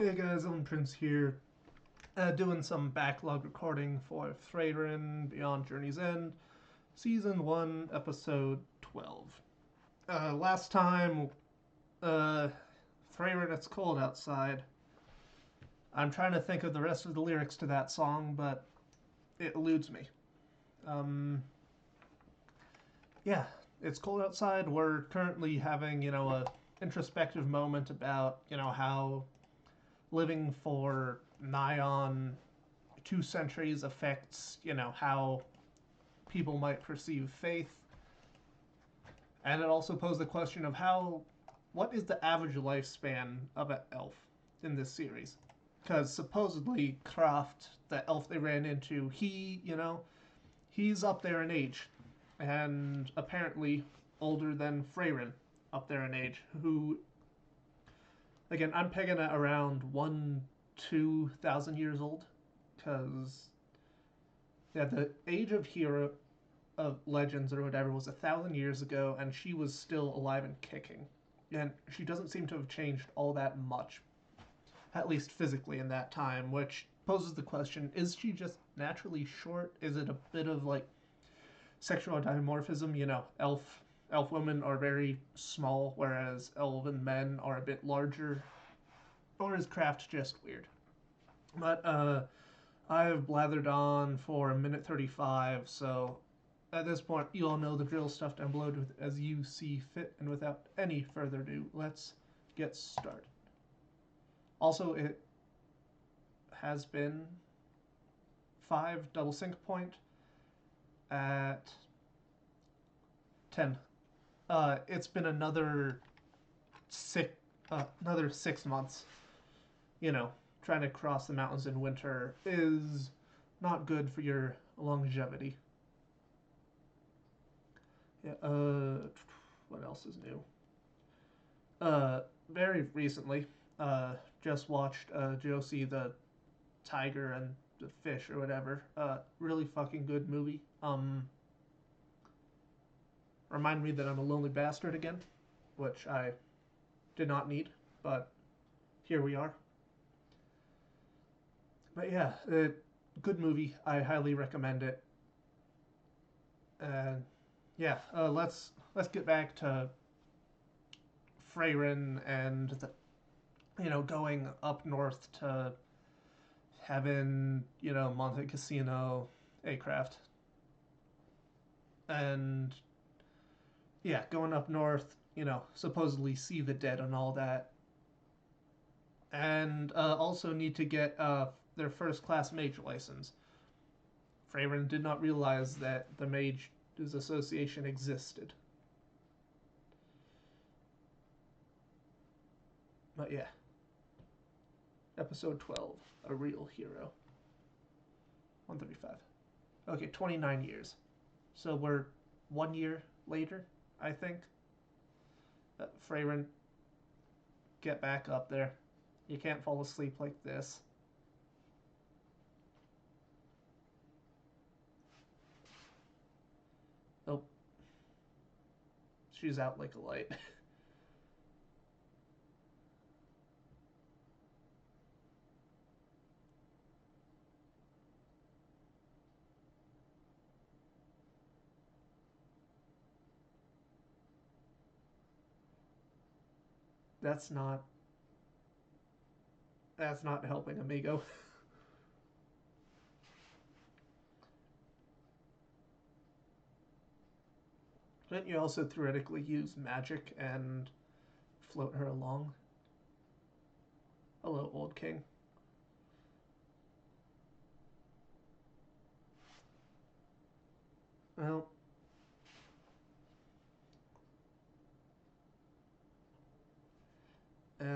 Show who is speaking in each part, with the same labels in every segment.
Speaker 1: Hey guys, I'm Prince here, doing some backlog recording for Frieren Beyond Journey's End, Season 1, Episode 12. Last time, uh, Frieren, it's cold outside. I'm trying to think of the rest of the lyrics to that song, but it eludes me. Um, yeah, it's cold outside. We're currently having, a introspective moment about, how living for nigh on 2 centuries affects, how people might perceive faith. And it also posed the question of what is the average lifespan of an elf in this series? Because supposedly Kraft, the elf they ran into, he's up there in age. And apparently older than Frieren, up there in age, who, again, I'm pegging at around 2,000 years old. Because yeah, the age of hero of legends or whatever was 1,000 years ago, and she was still alive and kicking. And she doesn't seem to have changed all that much, at least physically in that time, which poses the question: is she just naturally short? Is it a bit of like sexual dimorphism? Elf women are very small, whereas elven men are a bit larger, or is Craft just weird? But I've blathered on for a minute 35, so at this point, you all know the drill, stuff down below as you see fit, and without any further ado, let's get started. Also, it has been 5 double sync point at 10. It's been another 6 months. You know, trying to cross the mountains in winter is not good for your longevity. Yeah. What else is new? Very recently, just watched Josie the Tiger and the Fish or whatever. Really fucking good movie. Remind me that I'm a lonely bastard again, which I did not need, but here we are. But yeah, good movie. I highly recommend it. And yeah, let's get back to Frieren and going up north to Heaven, Monte Cassino, Acraft, and yeah, going up north, supposedly see the dead and all that, and also need to get their first class mage license. Frieren did not realize that the Mages Association existed. But yeah, episode 12, A Real Hero. 135. Okay, 29 years. So we're 1 year later, I think. Frieren, get back up there. You can't fall asleep like this. Oh, she's out like a light. That's not that's not helping, amigo. Couldn't you also theoretically use magic and float her along? Hello, old king. Well,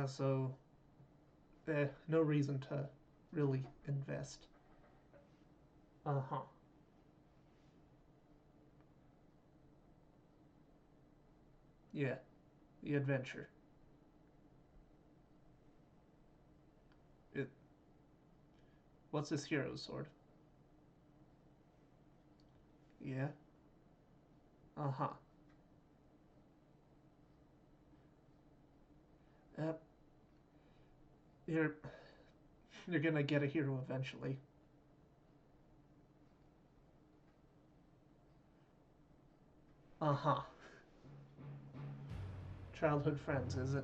Speaker 1: so no reason to really invest. Uh huh. Yeah, the adventure. It. What's this hero's sword? Yeah. Uh huh. Yep. You're you're gonna get a hero eventually. Uh huh. Childhood friends, is it?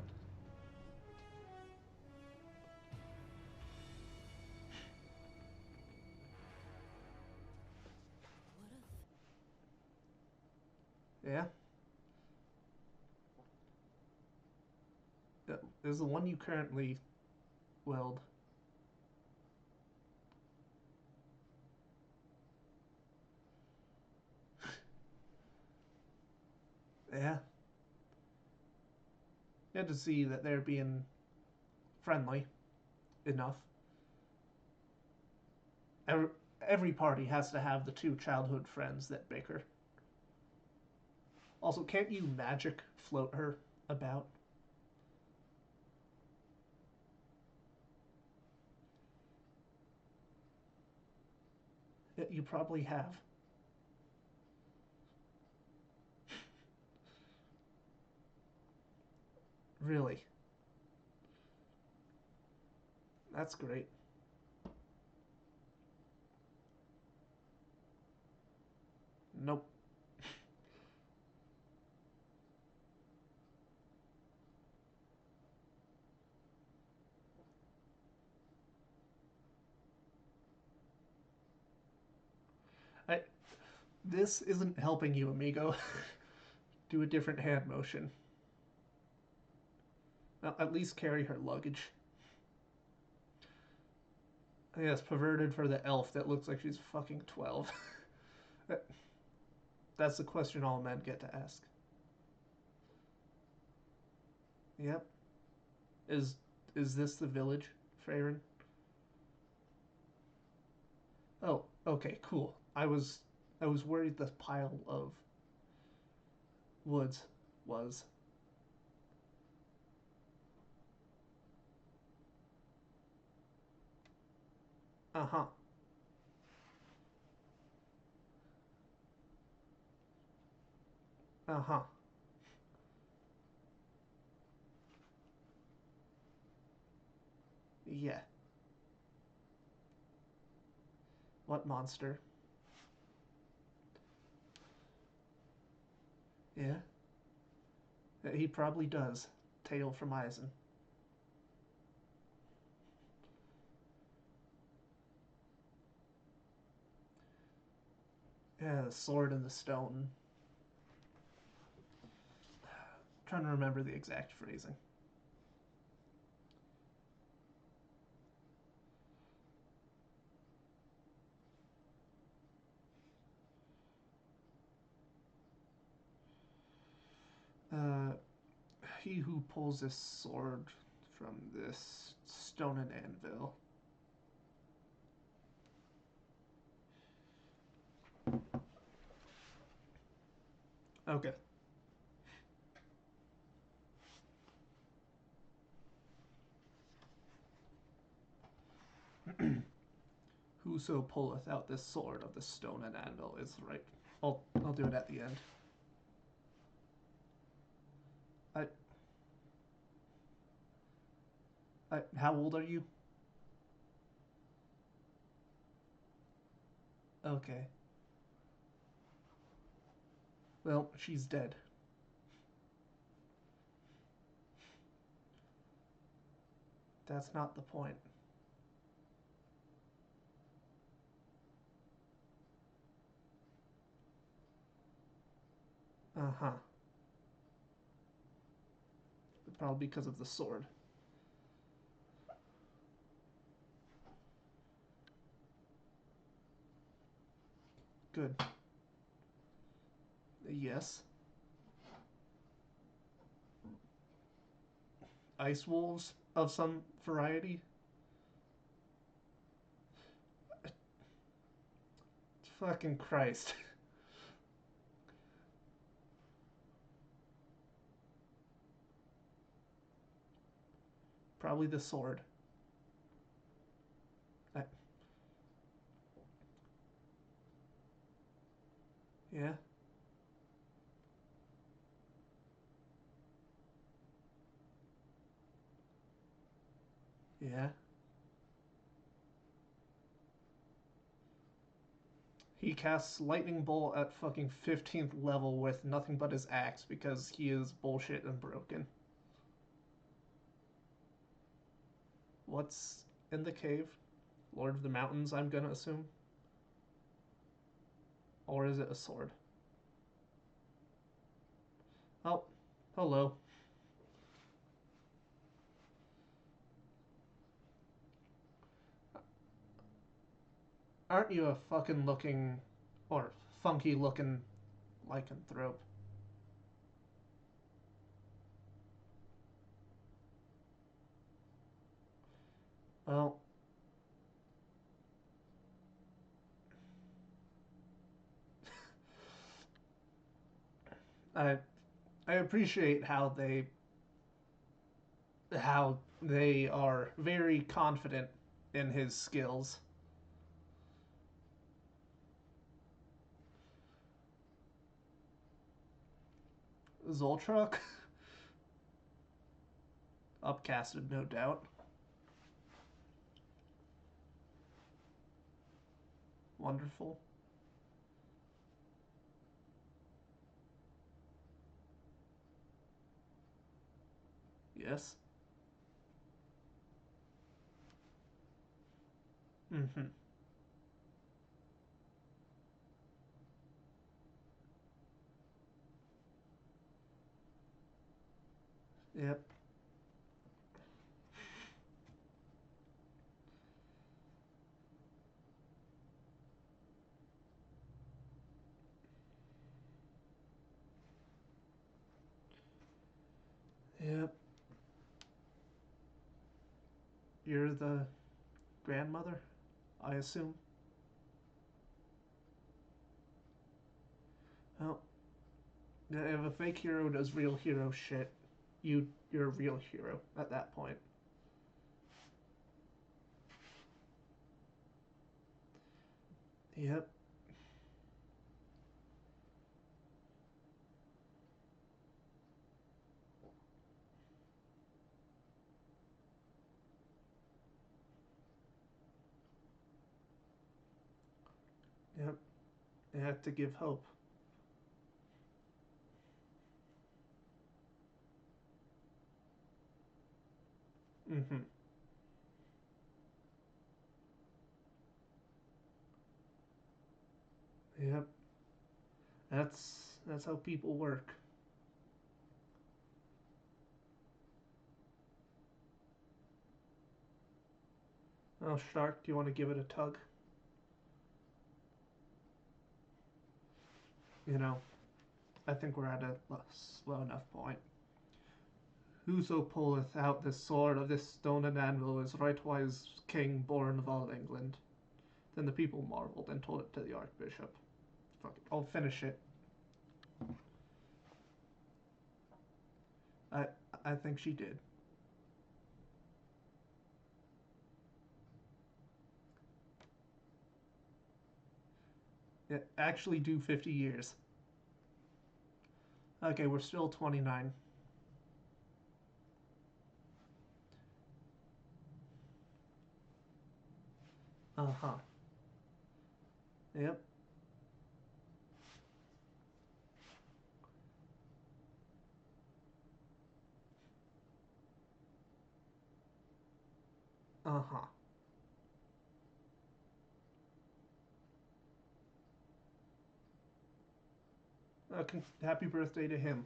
Speaker 1: Yeah. Is the one you currently weld? Yeah. You had to see that they're being friendly enough. Every, every party has to have the two childhood friends that bicker. Also, can't you magic float her about? You probably have. Really. That's great. Nope. I, this isn't helping you, amigo. Do a different hand motion. Now, at least carry her luggage. Yes, perverted for the elf that looks like she's fucking 12. That's the question all men get to ask. Yep. Is is this the village, Frieren? Oh, okay, cool. I was worried the pile of woods was. Uh-huh. Uh-huh. Yeah. What monster? Yeah. He probably does. Tail from Eisen. Yeah, the sword and the stone. Trying to remember the exact phrasing. Uh, he who pulls this sword from this stone and anvil. Okay. Whoso pulleth out this sword of the stone and anvil is right. I'll do it at the end. I how old are you? Okay. Well, she's dead. That's not the point. Uh huh. Probably because of the sword. Good. Yes. Ice wolves of some variety. Fucking Christ. Probably the sword. I, yeah. Yeah. He casts Lightning Bolt at fucking 15th level with nothing but his axe because he is bullshit and broken. What's in the cave? Lord of the Mountains, I'm gonna assume? Or is it a sword? Oh, hello. Aren't you a fucking looking or funky looking lycanthrope? Well, I I appreciate how they are very confident in his skills. Zoltruck, upcasted, no doubt. Wonderful. Yes. Mm-hmm. Yep. Yep. You're the grandmother, I assume. Well, if a fake hero does real hero shit, you're a real hero at that point. Yep. Yep. You have to give hope. Mm-hmm. Yep. That's how people work. Oh, Shark, do you want to give it a tug? You know, I think we're at a slow enough point. Whoso pulleth out this sword of this stone and anvil is rightwise king born of all England. Then the people marveled and told it to the archbishop. Fuck it, I'll finish it. I I think she did. It actually do 50 years. Okay, we're still 29. Uh huh. Yep. Uh huh. Happy birthday to him.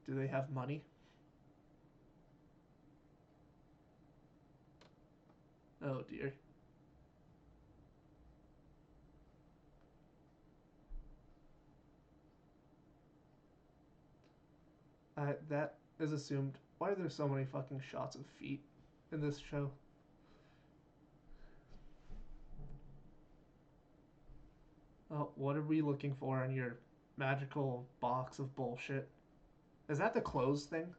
Speaker 1: Do they have money? Oh dear. That is assumed. Why are there so many fucking shots of feet in this show? Oh, what are we looking for in your magical box of bullshit? Is that the clothes thing?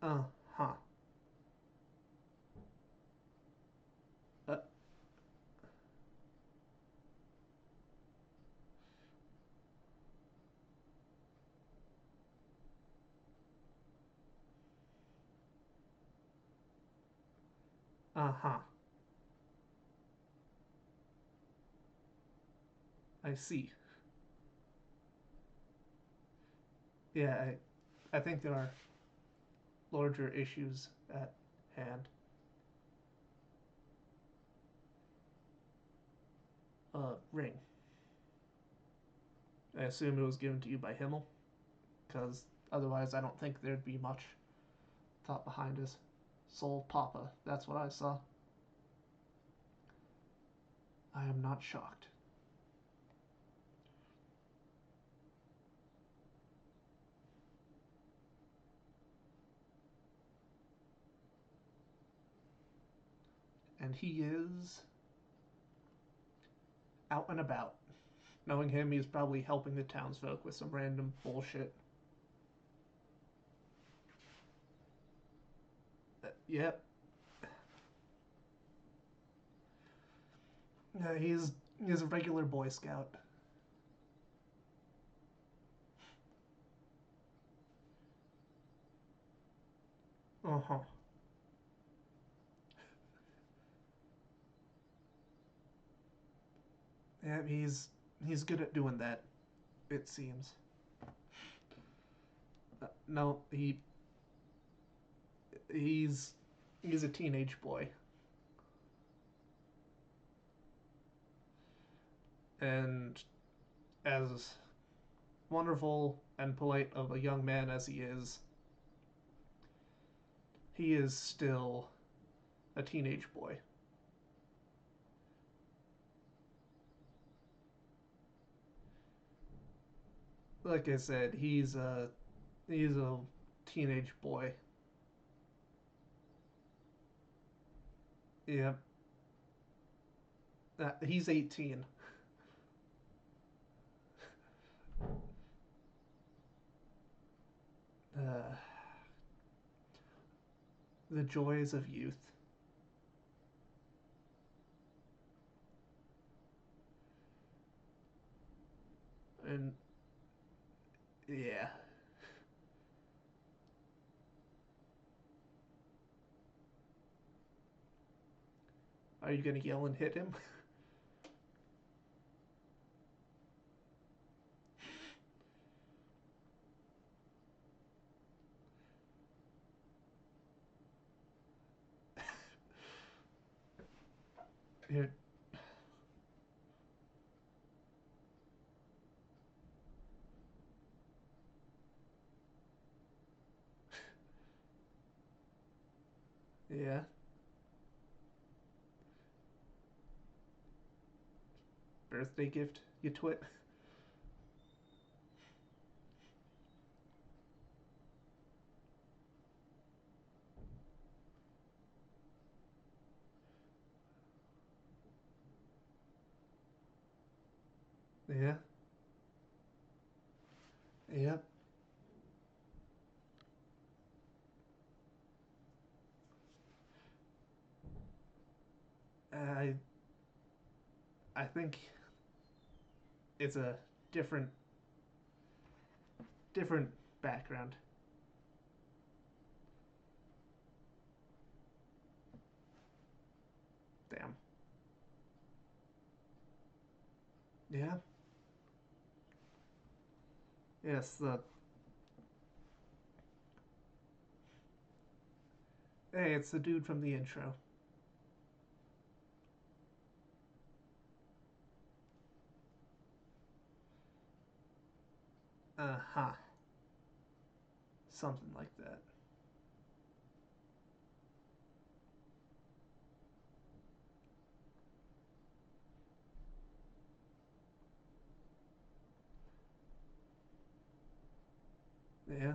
Speaker 1: Uh huh. Uh-huh. I see. Yeah, I think there are larger issues at hand. Ring. I assume it was given to you by Himmel, because otherwise I don't think there'd be much thought behind his soul papa. That's what I saw. I am not shocked. And he is out and about. Knowing him, he's probably helping the townsfolk with some random bullshit. Yep. He's a regular Boy Scout. Uh huh. Yeah, he's good at doing that. It seems. No, he's he's a teenage boy, and as wonderful and polite of a young man as he is still a teenage boy. Like I said, he's a teenage boy. Yeah, he's 18. Uh, the joys of youth. And yeah, are you gonna yell and hit him? Here, yeah, birthday gift, you twit. Yeah, yeah. I I think it's a different different background. Damn. Yeah. Yes. The Hey, it's the dude from the intro. Uh huh. Something like that. Yeah.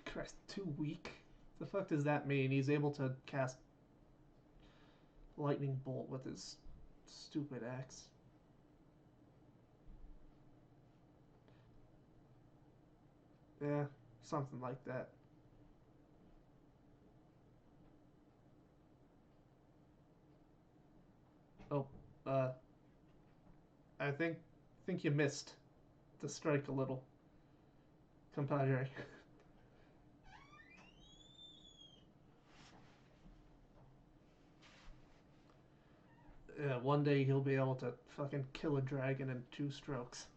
Speaker 1: Christ, 2 week. The fuck does that mean? He's able to cast lightning bolt with his stupid axe. Yeah, something like that. Oh, uh, I think you missed the strike a little, compadre. One day he'll be able to fucking kill a dragon in 2 strokes.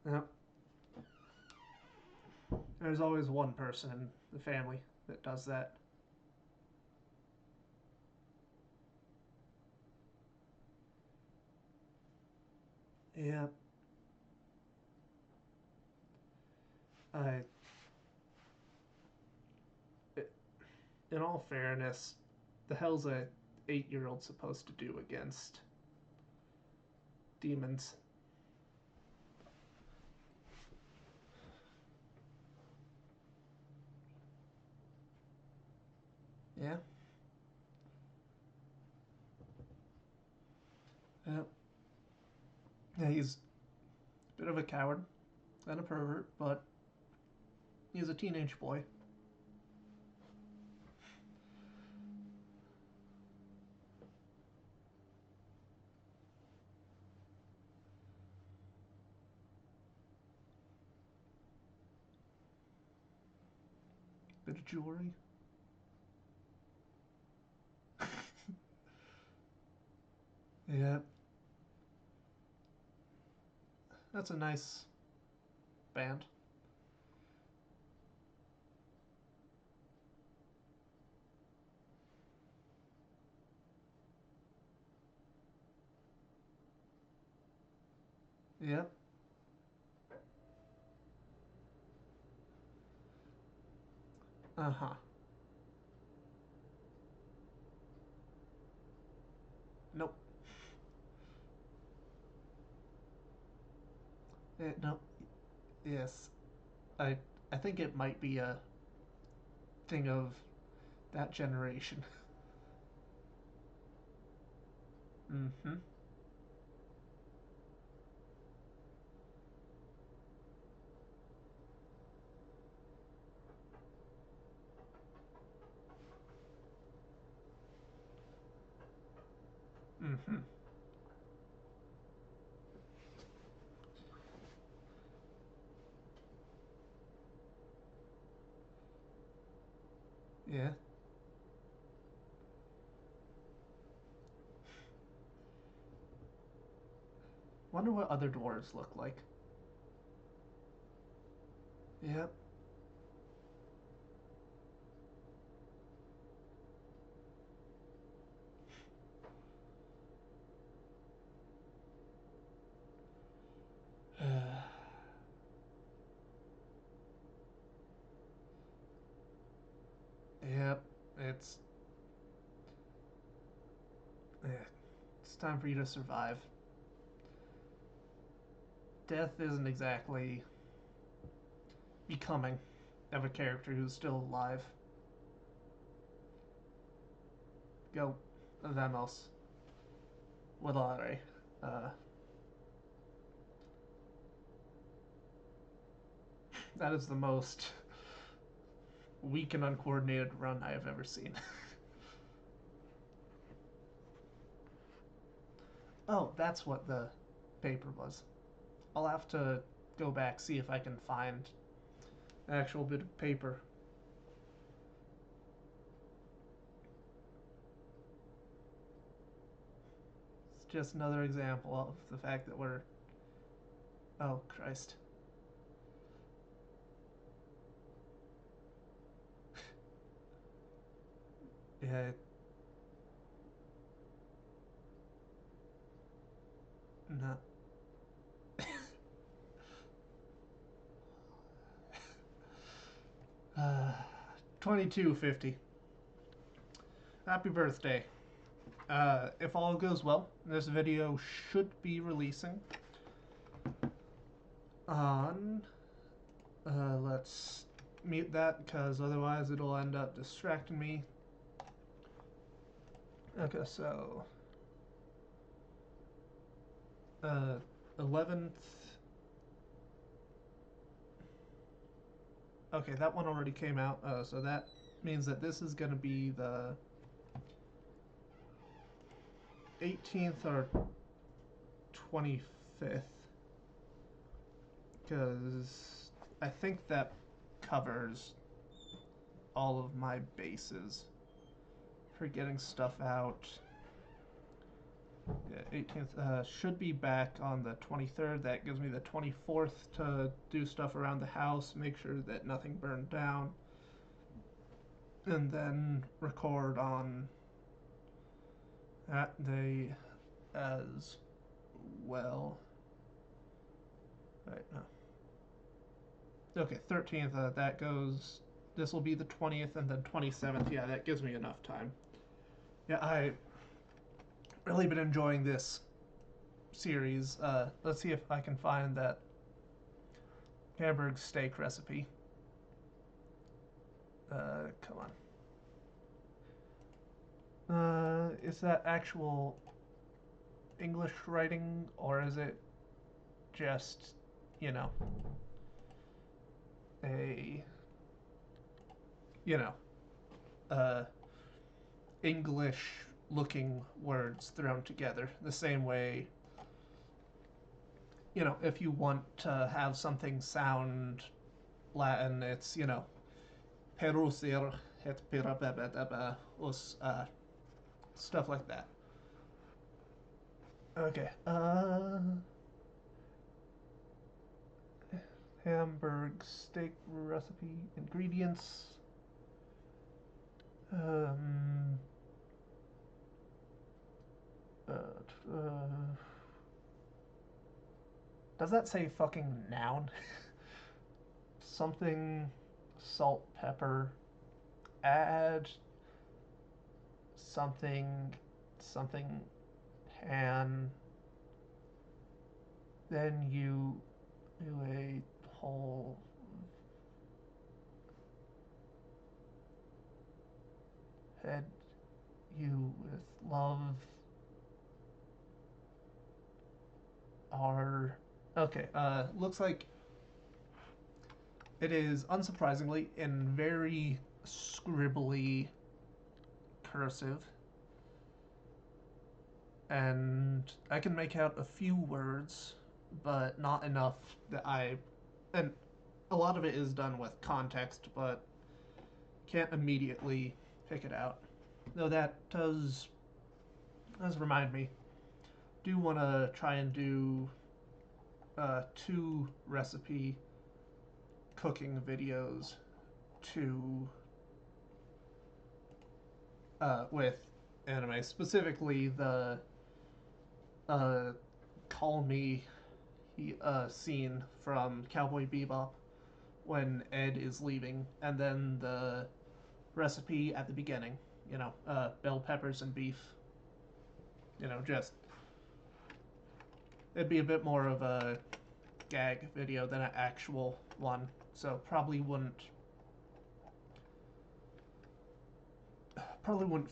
Speaker 1: Yep. There's always one person in the family that does that. Yeah. I. In all fairness, the hell's a 8-year-old supposed to do against demons? Yeah. Yep. Yeah, he's a bit of a coward and a pervert, but he's a teenage boy. Bit of jewelry. Yeah. That's a nice band. Yep. Uh huh. Nope. No. Yes. I I think it might be a thing of that generation. Mm-hmm. Mm-hmm. Yeah. Wonder what other dwarves look like. Yep. Yep. It's yeah, it's time for you to survive. Death isn't exactly becoming of a character who's still alive. Go, vamos. Volare. Uh, that is the most weak and uncoordinated run I have ever seen. Oh, that's what the paper was. I'll have to go back, see if I can find an actual bit of paper. It's just another example of the fact that we're. Oh, Christ. Yeah, not. 2250. Happy birthday. If all goes well, this video should be releasing on. Let's mute that because otherwise it'll end up distracting me. Okay, so 11th. Okay, that one already came out. So that means that this is going to be the 18th or 25th. Because I think that covers all of my bases for getting stuff out. Yeah, 18th should be back on the 23rd. That gives me the 24th to do stuff around the house, make sure that nothing burned down, and then record on that day as well. Right, no. Okay, 13th, that goes. This will be the 20th, and then 27th. Yeah, that gives me enough time. Yeah, I really been enjoying this series. Let's see if I can find that Hamburg steak recipe. Come on. Is that actual English writing, or is it just, you know, a, you know, uh, English looking words thrown together? The same way, you know, if you want to have something sound Latin, it's, you know, perusir het pirabebedebe, stuff like that. Okay, Hamburg steak recipe ingredients. Um, uh, uh, does that say fucking noun? Something, salt, pepper, add something, something, pan, then you do a whole head you with love are okay. Looks like it is unsurprisingly in very scribbly cursive, and I can make out a few words, but not enough that I. And a lot of it is done with context, but can't immediately pick it out. Though that does remind me. Do want to try and do 2 recipe cooking videos to with anime, specifically the uh, Call Me scene from Cowboy Bebop when Ed is leaving, and then the recipe at the beginning. You know, bell peppers and beef. You know, just it'd be a bit more of a gag video than an actual one, so probably wouldn't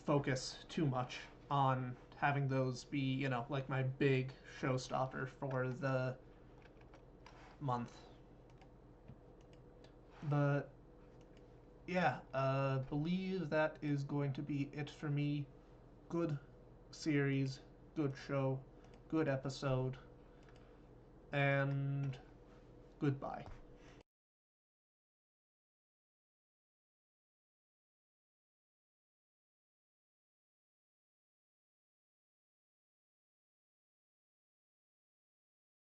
Speaker 1: focus too much on having those be, you know, like my big showstopper for the month. But yeah, believe that is going to be it for me. Good series, good show, good episode, and goodbye.